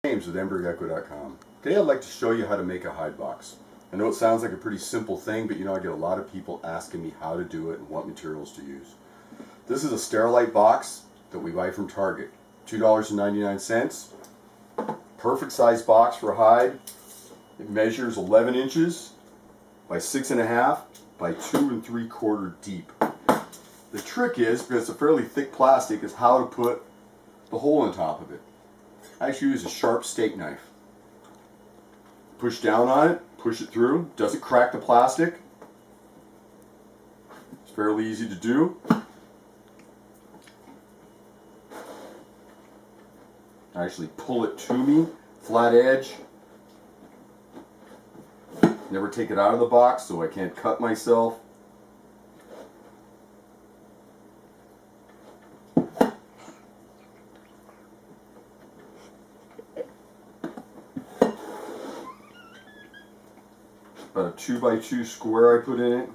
James with EmbryoGecko.com. Today I'd like to show you how to make a hide box. I know it sounds like a pretty simple thing, but I get a lot of people asking me how to do it and what materials to use. This is a Sterilite box that we buy from Target. $2.99. Perfect size box for a hide. It measures 11 inches by 6.5 by 2 3/4 deep. The trick is, because it's a fairly thick plastic, is how to put the hole on top of it. I actually use a sharp steak knife. Push down on it, push it through, doesn't crack the plastic. It's fairly easy to do. I actually pull it to me, flat edge. Never take it out of the box so I can't cut myself. About a 2x2 square I put in it.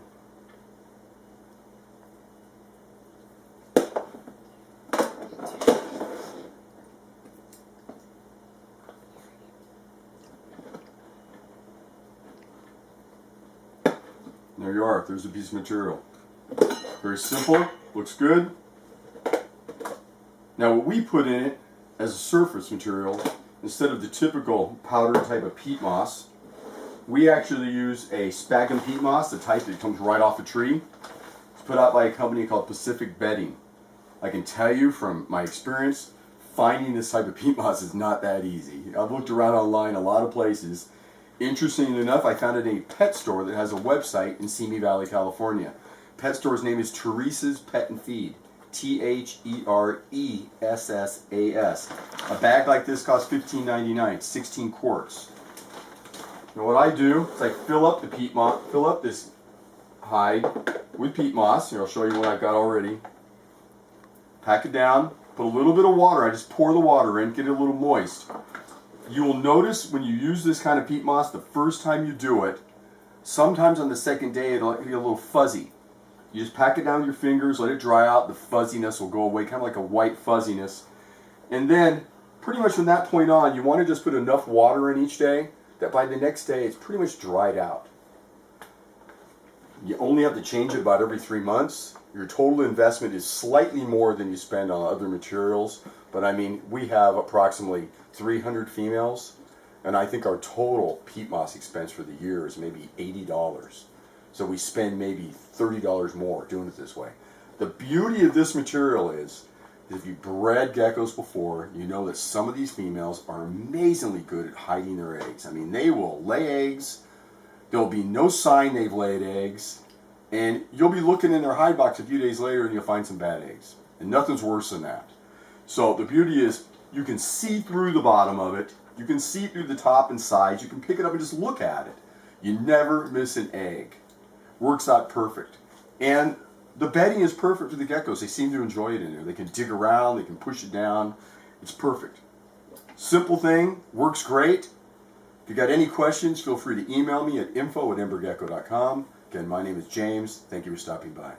There you are, there's a piece of material. Very simple, looks good. Now what we put in it as a surface material, instead of the typical powder type of peat moss, we actually use a sphagnum peat moss, the type that comes right off a tree. It's put out by a company called Pacific Bedding. I can tell you from my experience, finding this type of peat moss is not that easy. I've looked around online a lot of places. Interestingly enough, I found it in a pet store that has a website in Simi Valley, California. Pet store's name is Teresa's Pet and Feed. T-H-E-R-E-S-S-A-S. A bag like this costs $15.99, 16 quarts. Now what I do is I fill up the peat moss, fill up this hide with peat moss. Here, I'll show you what I've got already. Pack it down, put a little bit of water. I just pour the water in, get it a little moist. You will notice when you use this kind of peat moss, the first time you do it, sometimes on the second day it'll get a little fuzzy. You just pack it down with your fingers, let it dry out, the fuzziness will go away, kind of like a white fuzziness. And then, pretty much from that point on, you want to just put enough water in each day that by the next day it's pretty much dried out. You only have to change it about every 3 months. Your total investment is slightly more than you spend on other materials, but I mean, we have approximately 300 females, and I think our total peat moss expense for the year is maybe $80. So we spend maybe $30 more doing it this way. The beauty of this material is, if you've bred geckos before, you know that some of these females are amazingly good at hiding their eggs. I mean, they will lay eggs, there'll be no sign they've laid eggs, and you'll be looking in their hide box a few days later and you'll find some bad eggs. And nothing's worse than that. So the beauty is, you can see through the bottom of it, you can see through the top and sides, you can pick it up and just look at it. You never miss an egg. Works out perfect. And the bedding is perfect for the geckos. They seem to enjoy it in there. They can dig around, they can push it down. It's perfect. Simple thing, works great. If you got any questions, feel free to email me at info@EmbryoGecko.com. Again, my name is James. Thank you for stopping by.